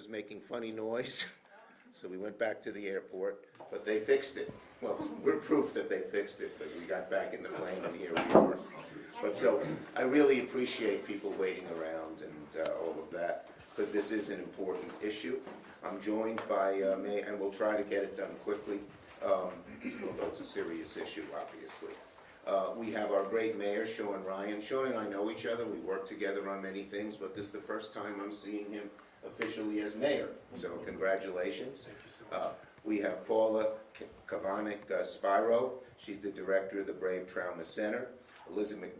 making funny noise, so we went back to the airport, but they fixed it. Well, we're proof that they fixed it, because we got back in the plane and here we are. But so, I really appreciate people waiting around and all of that, because this is an important issue. I'm joined by May, and we'll try to get it done quickly, although it's a serious issue, obviously. We have our great mayor, Sean Ryan. Sean and I know each other. We work together on many things, but this is the first time I'm seeing him officially as mayor. So congratulations. Thank you so much. We have Paula Kavanik-Spiro. She's the director of the Brave Trauma Center. Elizabeth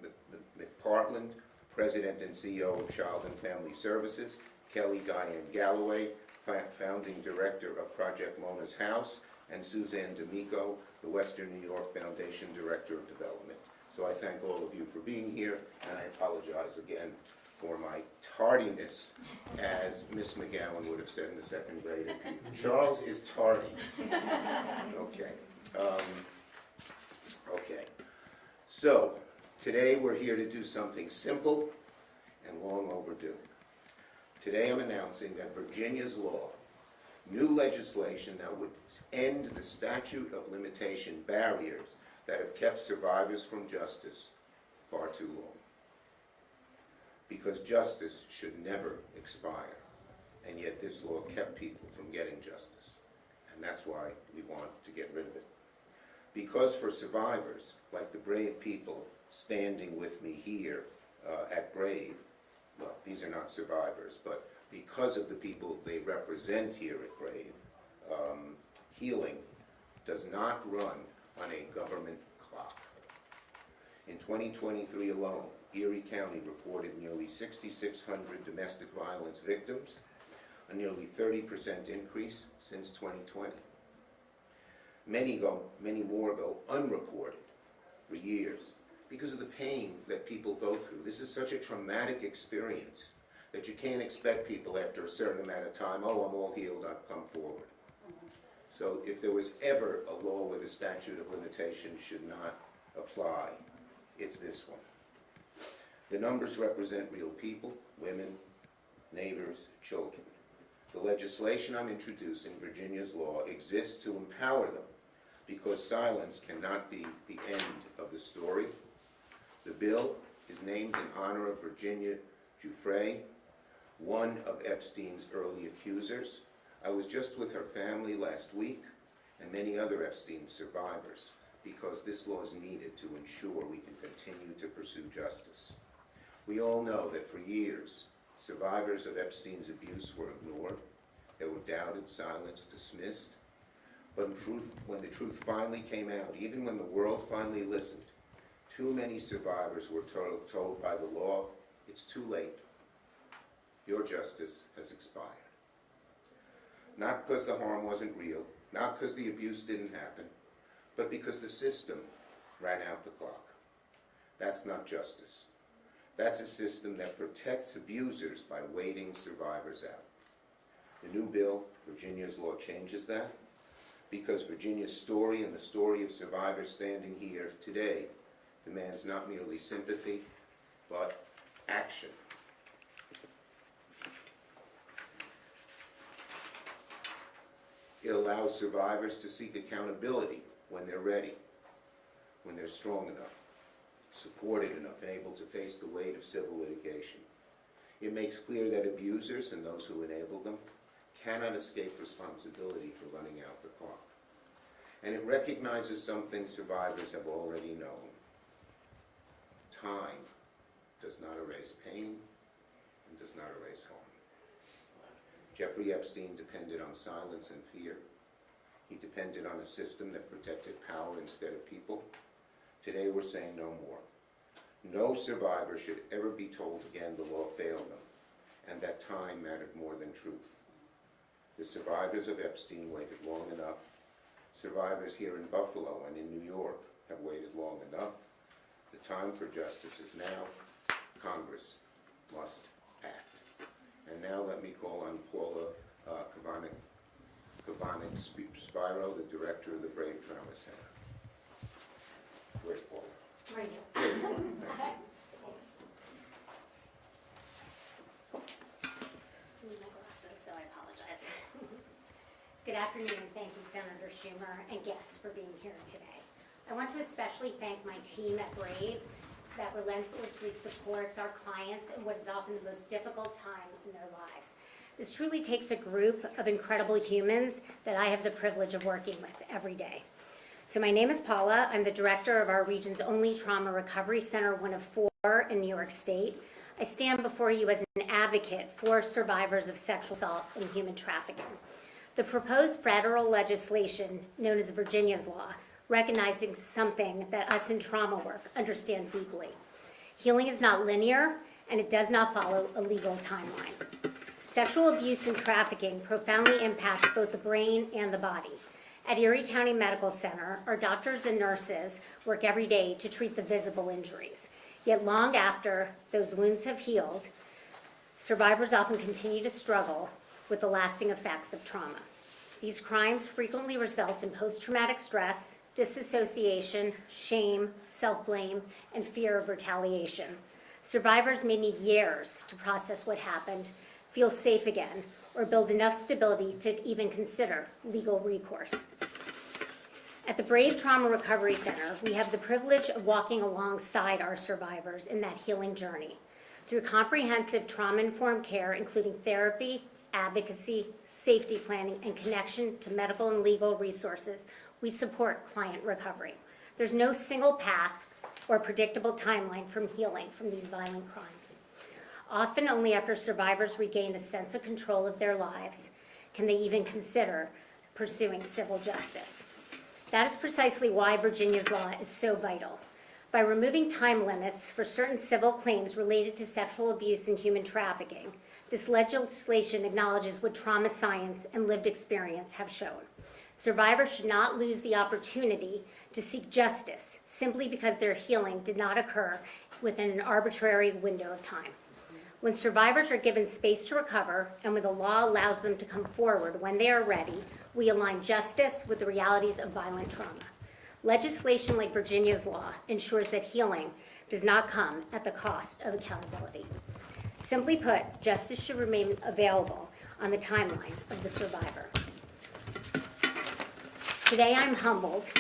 McPartland, president and CEO of Child and Family Services. Kelly Diane Galloway, founding director of Project Mona's House. And Suzanne D'Amico, the Western New York Foundation Director of Development. So I thank all of you for being here, and I apologize again for my tardiness, as Miss McGowan would have said in the second grade. Charles is tardy. Okay. Okay. So, today we're here to do something simple and long overdue. Today I'm announcing that Virginia's law, new legislation that would end the statute of limitation barriers that have kept survivors from justice far too long. Because justice should never expire, and yet this law kept people from getting justice. And that's why we want to get rid of it. Because for survivors, like the brave people standing with me here at Brave, well, these are not survivors, but because of the people they represent here at Brave, healing does not run on a government clock. In 2023 alone, Erie County reported nearly 6,600 domestic violence victims, a nearly 30% increase since 2020. Many more go unreported for years because of the pain that people go through. This is such a traumatic experience that you can't expect people after a certain amount of time, oh, I'm all healed, I'll come forward. So if there was ever a law where the statute of limitations should not apply, it's this one. The numbers represent real people, women, neighbors, children. The legislation I'm introducing, Virginia's law, exists to empower them because silence cannot be the end of the story. The bill is named in honor of Virginia Giuffre, one of Epstein's early accusers. I was just with her family last week and many other Epstein survivors because this law is needed to ensure we can continue to pursue justice. We all know that for years, survivors of Epstein's abuse were ignored. They were doubted, silenced, dismissed. But when the truth finally came out, even when the world finally listened, too many survivors were told by the law, it's too late. Your justice has expired. Not because the harm wasn't real, not because the abuse didn't happen, but because the system ran out the clock. That's not justice. That's a system that protects abusers by waiting survivors out. The new bill, Virginia's law, changes that because Virginia's story and the story of survivors standing here today demands not merely sympathy, but action. It allows survivors to seek accountability when they're ready, when they're strong enough, supported enough, and able to face the weight of civil litigation. It makes clear that abusers and those who enable them cannot escape responsibility for running out the clock. And it recognizes something survivors have already known. Time does not erase pain and does not erase harm. Jeffrey Epstein depended on silence and fear. He depended on a system that protected power instead of people. Today we're saying no more. No survivor should ever be told again the law failed them, and that time mattered more than truth. The survivors of Epstein waited long enough. Survivors here in Buffalo and in New York have waited long enough. The time for justice is now. Congress must act. And now let me call on Paula Kavanik-Spiro, the director of the Brave Trauma Center. Where's Paula? Right Here you are. Need my glasses. so I apologize. Good afternoon, and thank you, Senator Schumer, and guests for being here today. I want to especially thank my team at Brave that relentlessly supports our clients in what is often the most difficult time in their lives. This truly takes a group of incredible humans that I have the privilege of working with every day. So my name is Paula. I'm the director of our region's only trauma recovery center, one of 4 in New York State. I stand before you as an advocate for survivors of sexual assault and human trafficking. The proposed federal legislation, known as Virginia's Law, recognizing something that us in trauma work understand deeply. Healing is not linear, and it does not follow a legal timeline. Sexual abuse and trafficking profoundly impacts both the brain and the body. At Erie County Medical Center, our doctors and nurses work every day to treat the visible injuries. Yet long after those wounds have healed, survivors often continue to struggle with the lasting effects of trauma. These crimes frequently result in post-traumatic stress, disassociation, shame, self-blame, and fear of retaliation. Survivors may need years to process what happened, feel safe again, or build enough stability to even consider legal recourse. At the Brave Trauma Recovery Center, we have the privilege of walking alongside our survivors in that healing journey. Through comprehensive trauma-informed care, including therapy, advocacy, safety planning, and connection to medical and legal resources, we support client recovery. There's no single path or predictable timeline from healing from these violent crimes. Often only after survivors regain a sense of control of their lives can they even consider pursuing civil justice. That is precisely why Virginia's law is so vital. By removing time limits for certain civil claims related to sexual abuse and human trafficking, this legislation acknowledges what trauma science and lived experience have shown. Survivors should not lose the opportunity to seek justice simply because their healing did not occur within an arbitrary window of time. When survivors are given space to recover and when the law allows them to come forward when they are ready, we align justice with the realities of violent trauma. Legislation like Virginia's law ensures that healing does not come at the cost of accountability. Simply put, justice should remain available on the timeline of the survivor. Today I'm humbled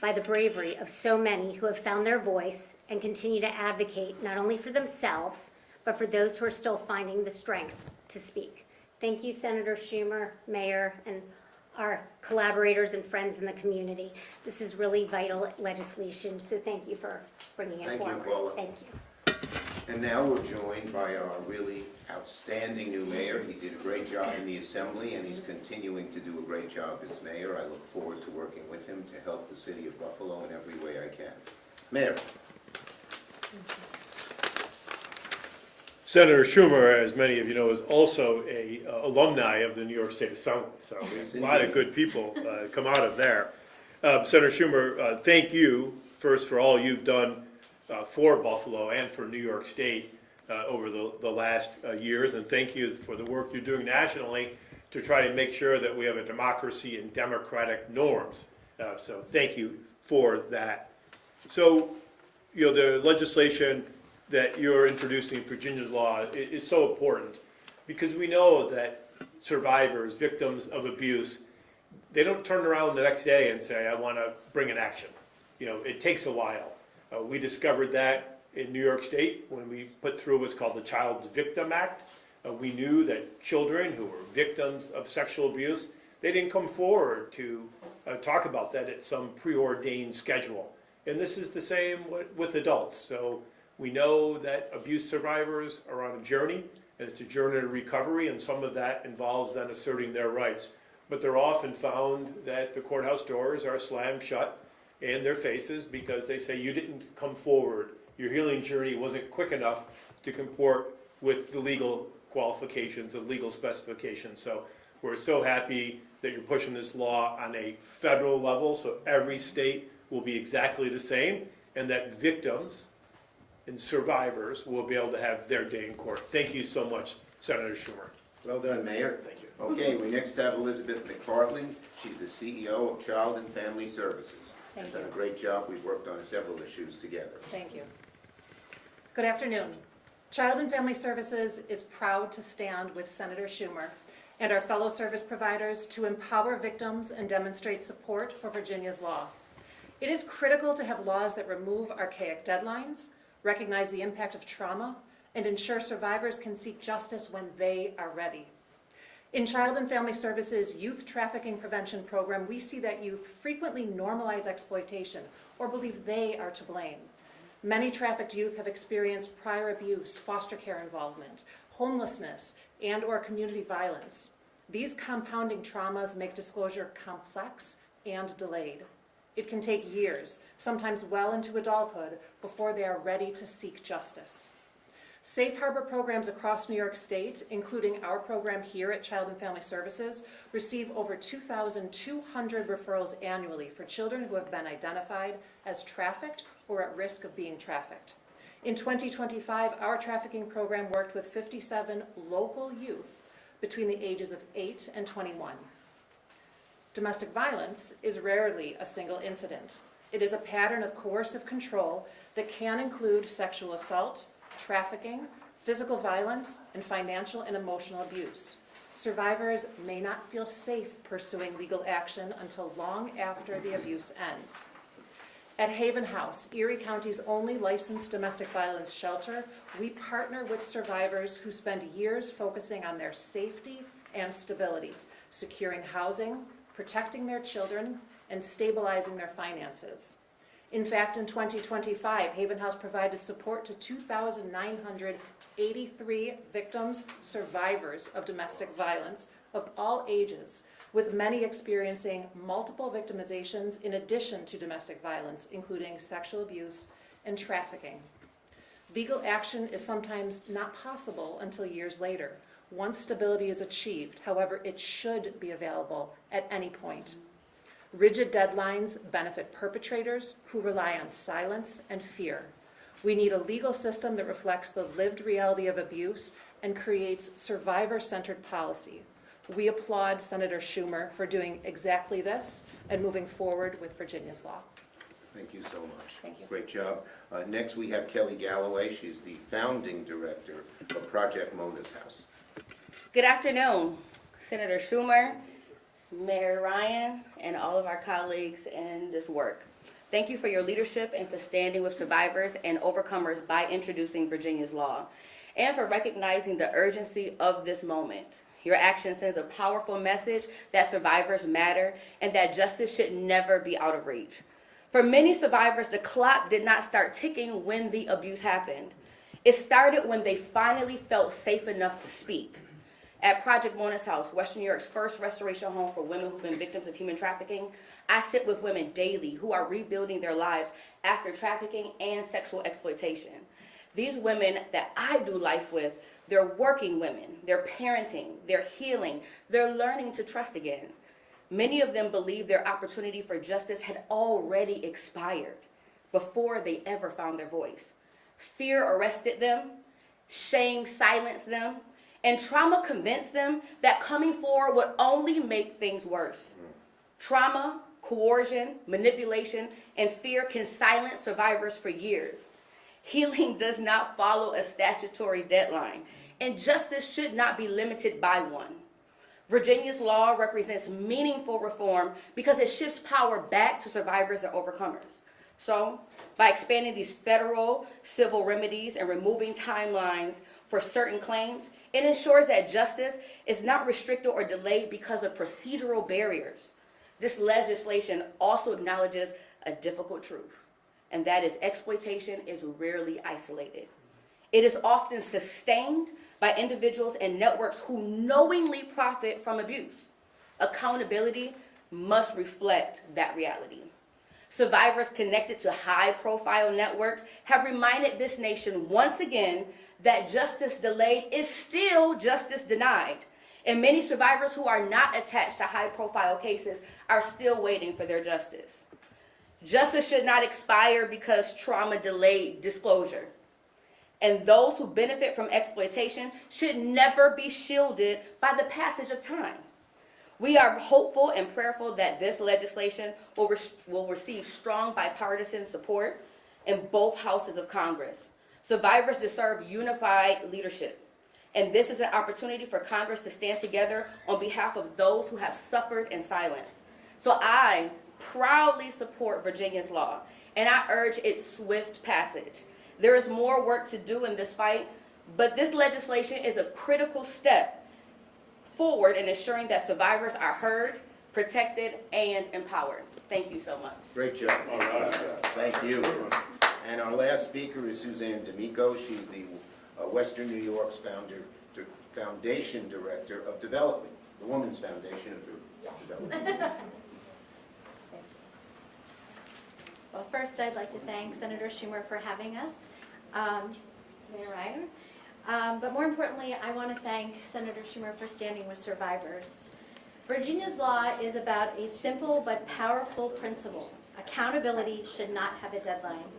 by the bravery of so many who have found their voice and continue to advocate not only for themselves, but for those who are still finding the strength to speak. Thank you, Senator Schumer, Mayor, and our collaborators and friends in the community. This is really vital legislation, so thank you for bringing it forward. Thank you, Paula. Thank you. And now we're joined by our really outstanding new mayor. He did a great job in the assembly, and he's continuing to do a great job as mayor. I look forward to working with him to help the city of Buffalo in every way I can. Mayor. Senator Schumer, as many of you know, is also a alumni of the New York State Assembly, so Yes, a lot of good people come out of there. Senator Schumer, thank you first for all you've done for Buffalo and for New York State over the last years, and thank you for the work you're doing nationally to try to make sure that we have a democracy and democratic norms. So thank you for that. So, you know, the legislation that you're introducing, Virginia's law, is so important because we know that survivors, victims of abuse, they don't turn around the next day and say, I want to bring an action. You know, it takes a while. We discovered that in New York State when we put through what's called the Child Victim Act. We knew that children who were victims of sexual abuse, they didn't come forward to talk about that at some preordained schedule. And this is the same with adults. So we know that abuse survivors are on a journey, and it's a journey to recovery, and some of that involves then asserting their rights. But they're often found that the courthouse doors are slammed shut in their faces because they say you didn't come forward. Your healing journey wasn't quick enough to comport with the legal qualifications and legal specifications. So we're so happy that you're pushing this law on a federal level, so every state will be exactly the same, and that victims and survivors will be able to have their day in court. Thank you so much, Senator Schumer. Well done, Mayor. Thank you. Okay, we next have Elizabeth McPartland. She's the CEO of Child and Family Services. Thank She's done you. a great job. We've worked on several issues together. Thank you. Good afternoon. Child and Family Services is proud to stand with Senator Schumer and our fellow service providers to empower victims and demonstrate support for Virginia's law. It is critical to have laws that remove archaic deadlines, recognize the impact of trauma, and ensure survivors can seek justice when they are ready. In Child and Family Services' Youth Trafficking Prevention Program, we see that youth frequently normalize exploitation or believe they are to blame. Many trafficked youth have experienced prior abuse, foster care involvement, homelessness, and/or community violence. These compounding traumas make disclosure complex and delayed. It can take years, sometimes well into adulthood, before they are ready to seek justice. Safe harbor programs across New York State, including our program here at Child and Family Services, receive over 2,200 referrals annually for children who have been identified as trafficked or at risk of being trafficked. In 2025, our trafficking program worked with 57 local youth between the ages of 8 and 21. Domestic violence is rarely a single incident. It is a pattern of coercive control that can include sexual assault, trafficking, physical violence, and financial and emotional abuse. Survivors may not feel safe pursuing legal action until long after the abuse ends. At Haven House, Erie County's only licensed domestic violence shelter, we partner with survivors who spend years focusing on their safety and stability, securing housing, protecting their children, and stabilizing their finances. In fact, in 2025, Haven House provided support to 2,983 victims, survivors of domestic violence of all ages, with many experiencing multiple victimizations in addition to domestic violence, including sexual abuse and trafficking. Legal action is sometimes not possible until years later, once stability is achieved. However, it should be available at any point. Rigid deadlines benefit perpetrators who rely on silence and fear. We need a legal system that reflects the lived reality of abuse and creates survivor-centered policy. We applaud Senator Schumer for doing exactly this and moving forward with Virginia's law. Thank you so much. Thank you. Great job. Next, we have Kelly Galloway. She's the founding director of Project Mona's House. Good afternoon, Senator Schumer, Mayor Ryan, and all of our colleagues in this work. Thank you for your leadership and for standing with survivors and overcomers by introducing Virginia's law, and for recognizing the urgency of this moment. Your action sends a powerful message that survivors matter and that justice should never be out of reach. For many survivors, the clock did not start ticking when the abuse happened. It started when they finally felt safe enough to speak. At Project Mona's House, Western New York's first restoration home for women who've been victims of human trafficking, I sit with women daily who are rebuilding their lives after trafficking and sexual exploitation. These women that I do life with, they're working women, they're parenting, they're healing, they're learning to trust again. Many of them believe their opportunity for justice had already expired before they ever found their voice. Fear arrested them, shame silenced them, and trauma convinced them that coming forward would only make things worse. Trauma, coercion, manipulation, and fear can silence survivors for years. Healing does not follow a statutory deadline, and justice should not be limited by one. Virginia's law represents meaningful reform because it shifts power back to survivors and overcomers. So, by expanding these federal civil remedies and removing timelines for certain claims, it ensures that justice is not restricted or delayed because of procedural barriers. This legislation also acknowledges a difficult truth, and that is exploitation is rarely isolated. It is often sustained by individuals and networks who knowingly profit from abuse. Accountability must reflect that reality. Survivors connected to high-profile networks have reminded this nation once again that justice delayed is still justice denied. And many survivors who are not attached to high-profile cases are still waiting for their justice. Justice should not expire because trauma delayed disclosure. And those who benefit from exploitation should never be shielded by the passage of time. We are hopeful and prayerful that this legislation will receive strong bipartisan support in both houses of Congress. Survivors deserve unified leadership. And this is an opportunity for Congress to stand together on behalf of those who have suffered in silence. So I proudly support Virginia's law, and I urge its swift passage. There is more work to do in this fight, but this legislation is a critical step forward in ensuring that survivors are heard, protected, and empowered. Thank you so much. Great job. All right. Great job. Thank you. And our last speaker is Suzanne D'Amico. She's the Western New York's Foundation Director of Development, the Women's Foundation of Development. Well, first I'd like to thank Senator Schumer for having us, Mayor Ryan. But more importantly, I want to thank Senator Schumer for standing with survivors. Virginia's law is about a simple but powerful principle. Accountability should not have a deadline.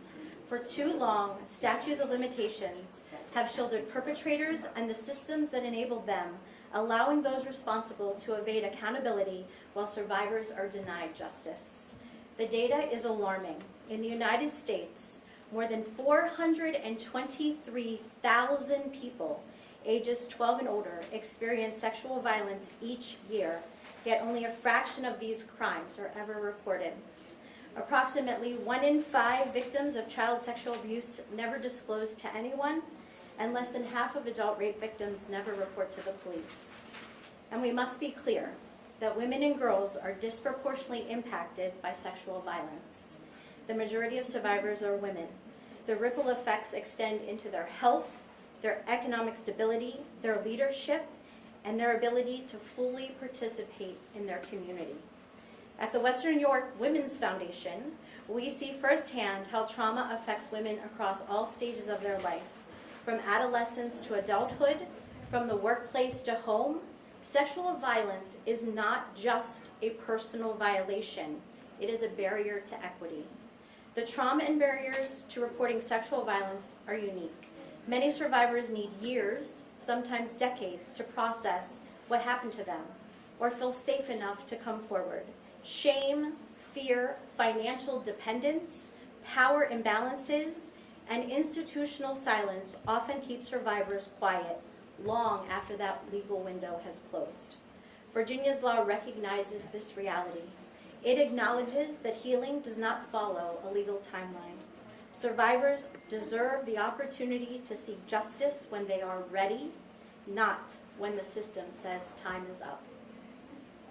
For too long, statutes of limitations have shielded perpetrators and the systems that enabled them, allowing those responsible to evade accountability while survivors are denied justice. The data is alarming. In the United States, more than 423,000 people ages 12 and older experience sexual violence each year, yet only a fraction of these crimes are ever reported. Approximately 1 in 5 victims of child sexual abuse never disclose to anyone, and less than half of adult rape victims never report to the police. And we must be clear that women and girls are disproportionately impacted by sexual violence. The majority of survivors are women. The ripple effects extend into their health, their economic stability, their leadership, and their ability to fully participate in their community. At the Western New York Women's Foundation, we see firsthand how trauma affects women across all stages of their life, from adolescence to adulthood, from the workplace to home. Sexual violence is not just a personal violation, it is a barrier to equity. The trauma and barriers to reporting sexual violence are unique. Many survivors need years, sometimes decades, to process what happened to them or feel safe enough to come forward. Shame, fear, financial dependence, power imbalances, and institutional silence often keep survivors quiet long after that legal window has closed. Virginia's law recognizes this reality. It acknowledges that healing does not follow a legal timeline. Survivors deserve the opportunity to seek justice when they are ready, not when the system says time is up.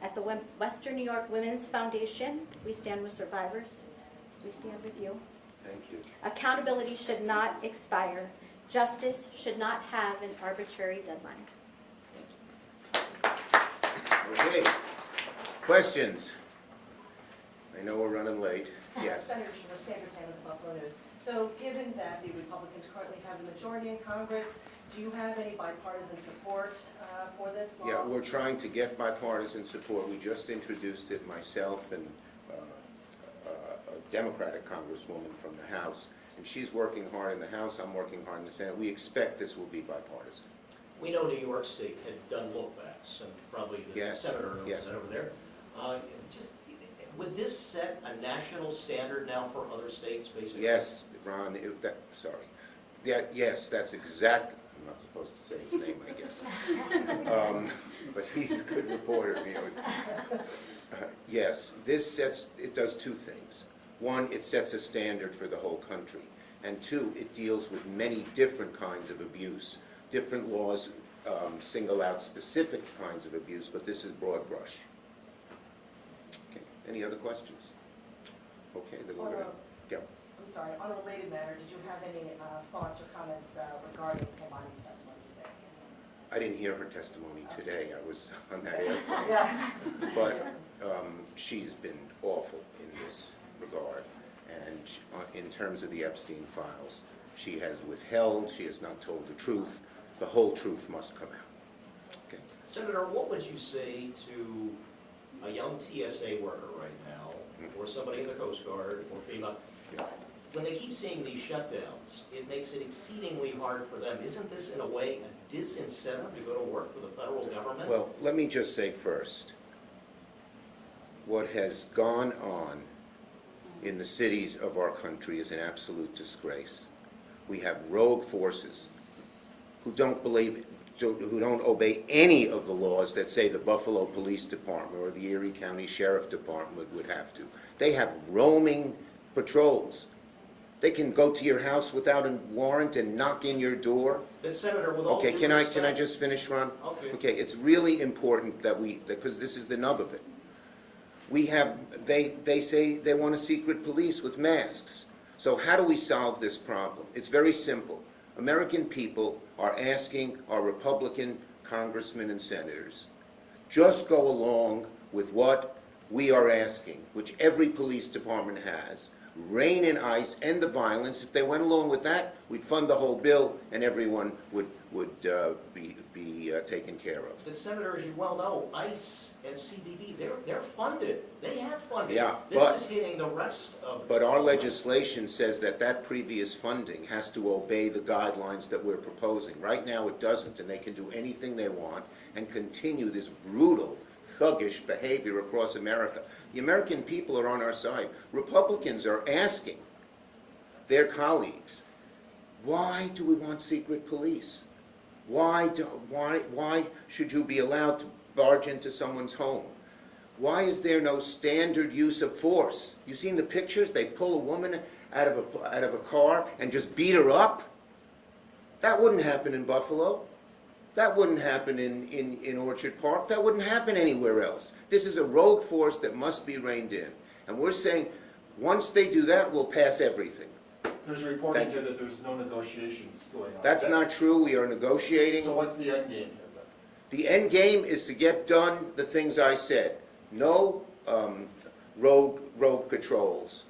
At the Western New York Women's Foundation, we stand with survivors. We stand with you. Thank you. Accountability should not expire. Justice should not have an arbitrary deadline. Okay. Questions? I know we're running late. Yes. Senator Schumer, Sandra Tan with the Buffalo News. So given that the Republicans currently have the majority in Congress, do you have any bipartisan support for this law? Yeah, we're trying to get bipartisan support. We just introduced it, myself and a Democratic congresswoman from the House, and she's working hard in the House, I'm working hard in the Senate. We expect this will be bipartisan. We know New York State had done lookbacks, and probably the Yes, senator knows yes. that over there. Would this set a national standard now for other states, basically? Yes, Ron, sorry. Yeah, yes, that's exact, I'm not supposed to say his name, I guess. But he's a good reporter, you know. Yes, it does two things. One, it sets a standard for the whole country. And two, it deals with many different kinds of abuse. Different laws single out specific kinds of abuse, but this is broad brush. Okay, any other questions? Okay, then we're gonna, yeah. I'm sorry, on a related matter, did you have any thoughts or comments regarding Pomani's testimony today? I didn't hear her testimony today, I was on that airplane. Yes. But she's been awful in this regard. And in terms of the Epstein files, she has withheld, she has not told the truth. The whole truth must come out. Okay. Senator, what would you say to a young TSA worker right now, or somebody in the Coast Guard, or FEMA, when they keep seeing these shutdowns, it makes it exceedingly hard for them. Isn't this, in a way, a disincentive to go to work for the federal government? Well, let me just say first, what has gone on in the cities of our country is an absolute disgrace. We have rogue forces who don't believe who don't obey any of the laws that say the Buffalo Police Department or the Erie County Sheriff Department would have to. They have roaming patrols. They can go to your house without a warrant and knock in your door. Then Senator, with all Okay, due can I respect- just finish, Ron? Okay. Okay, it's really important that because this is the nub of it. They say they want a secret police with masks. So how do we solve this problem? It's very simple. American people are asking our Republican congressmen and senators, just go along with what we are asking, which every police department has. Rein in ICE, end the violence. If they went along with that, we'd fund the whole bill and everyone would be taken care of. But Senator, as you well know, ICE and CBP, they're funded. They have funding. Yeah, This but- is hitting the rest of. But our legislation says that previous funding has to obey the guidelines that we're proposing. Right now, it doesn't, and they can do anything they want and continue this brutal, thuggish behavior across America. The American people are on our side. Republicans are asking their colleagues, why do we want secret police? Why should you be allowed to barge into someone's home? Why is there no standard use of force? You've seen the pictures? They pull a woman out of a car and just beat her up? That wouldn't happen in Buffalo. That wouldn't happen in Orchard Park. That wouldn't happen anywhere else. This is a rogue force that must be reined in. And we're saying, once they do that, we'll pass everything. There's a reporting Thank you. here that there's no negotiations going on. That's not true. We are negotiating. So what's the end game here then? The end game is to get done the things I said. No rogue patrols.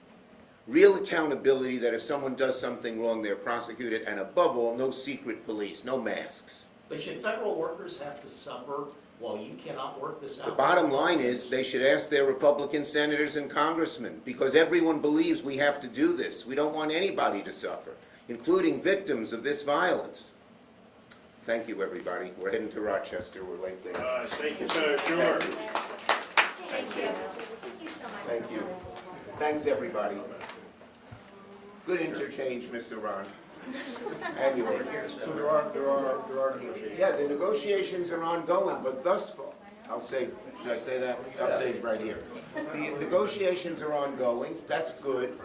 Real accountability that if someone does something wrong, they're prosecuted. And above all, no secret police, no masks. But should federal workers have to suffer while you cannot work this out? The bottom line is they should ask their Republican senators and congressmen, because everyone believes we have to do this. We don't want anybody to suffer, including victims of this violence. Thank you, everybody. We're heading to Rochester. We're late there. Thank you, Senator Schumer. Thank you. Thank you so much. Thank you. Thanks, everybody. Good interchange, Mr. Ron. And yours. So there are negotiations. Yeah, the negotiations are ongoing, but thus far, should I say that? I'll say it right here. The negotiations are ongoing, that's good,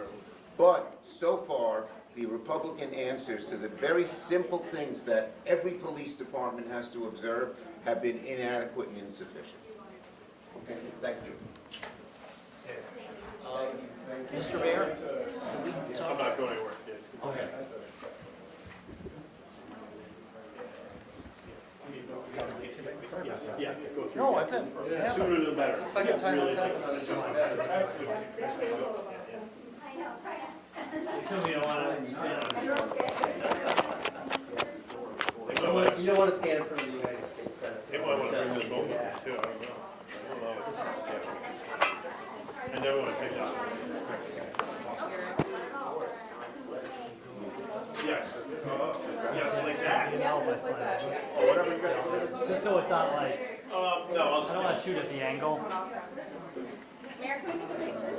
but so far, the Republican answers to the very simple things that every police department has to observe have been inadequate and insufficient. Okay, thank you. Mr. Mayor? I'm not going anywhere. Yes. Okay. Yeah, go through. No, I didn't. Sooner the better. It's the second time it's happened on I know, try to. So you don't want You don't want to stand in front of the United States Senate. They might want to bring this home with them too, I don't know. I don't know if this is I never want to take that. Yeah, just like that. Yeah, just like that, yeah. Or whatever you guys want. Just so it's not like, No, I don't want to shoot at the angle. Mayor, can we get a picture?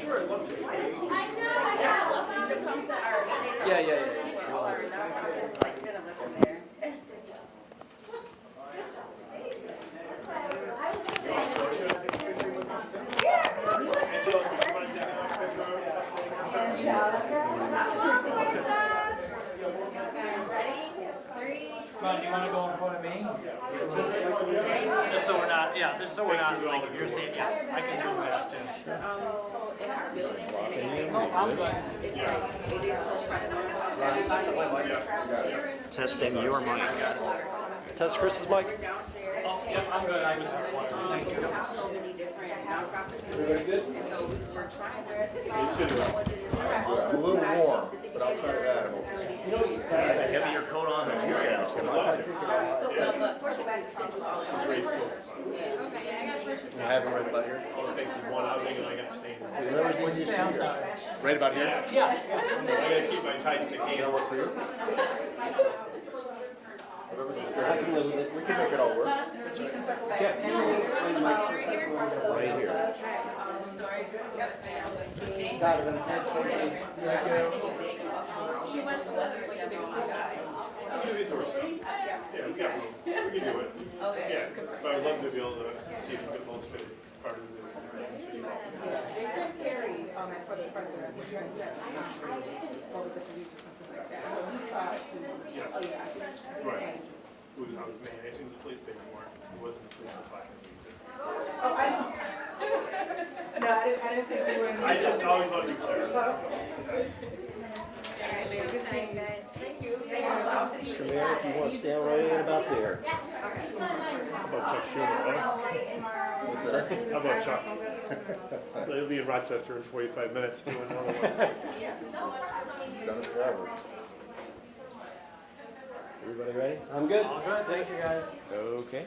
Sure, I'd love to. I'd love for you to come to our meeting. Yeah. All our nonprofits, like 10 of us in there. Ron, do you want to go in front of me? Just so we're not, so we're not like, you're staying, I can do that too. So in our buildings and anything, No, I'm good. it's like, it is close by the notice house, everybody. Testing your mic. Test Chris's mic? We're downstairs. Oh, yeah, I'm good, I was wondering, thank you. We have so many different nonprofits in there. And so we're trying to figure out what it is. A little warm, but outside of that, I'm The heavier coat on, the tear gas. But portion back, send you all. I have it right about here. All it takes is one outing and I got stains. What'd you say, I'm sorry? Right about here? Yeah. I gotta keep my tight stick Does that in. work for you? Whatever's your favorite. We can make it all work. Right here. Got it, intentionally. She went to other, like, big guy. Do the door stuff. Yeah, we got room. We can do it. Okay, Yeah, just confirm. but I'd love to be able to see if we can host it part of the city hall. They said scary for the president. You have over the police or something like that. So he saw it too. Yes. Oh, yeah, I think. Right. I was managing the police station more. It wasn't the police department. Oh, I know. No, I didn't take you in. I just always want to be clear. Mr. Mayor, if you want to stand right in about there. How about Chuck Schumer, right? What's that? How about Chuck? He'll be in Rochester in 45 minutes doing another one. He's done it forever. Everybody ready? I'm good. All good, thank you guys. Okay.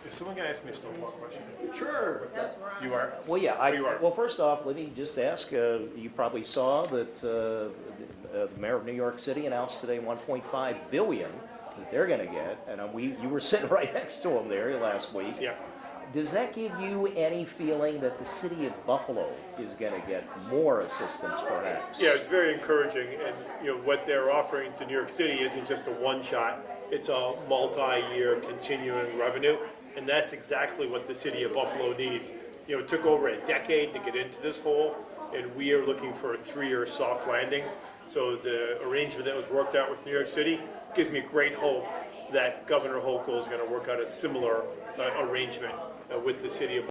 Is someone going to ask me a snowball question? Sure. You are? Well, yeah, You are. well, first off, let me just ask, you probably saw that the mayor of New York City announced today 1.5 billion that they're gonna get, and you were sitting right next to him there last week. Yeah. Does that give you any feeling that the city of Buffalo is gonna get more assistance perhaps? Yeah, it's very encouraging, and what they're offering to New York City isn't just a one-shot, it's a multi-year continuing revenue, and that's exactly what the city of Buffalo needs. It took over a decade to get into this hole, and we are looking for a 3-year soft landing. So the arrangement that was worked out with New York City gives me great hope that Governor Hochul is going to work out a similar arrangement with the city of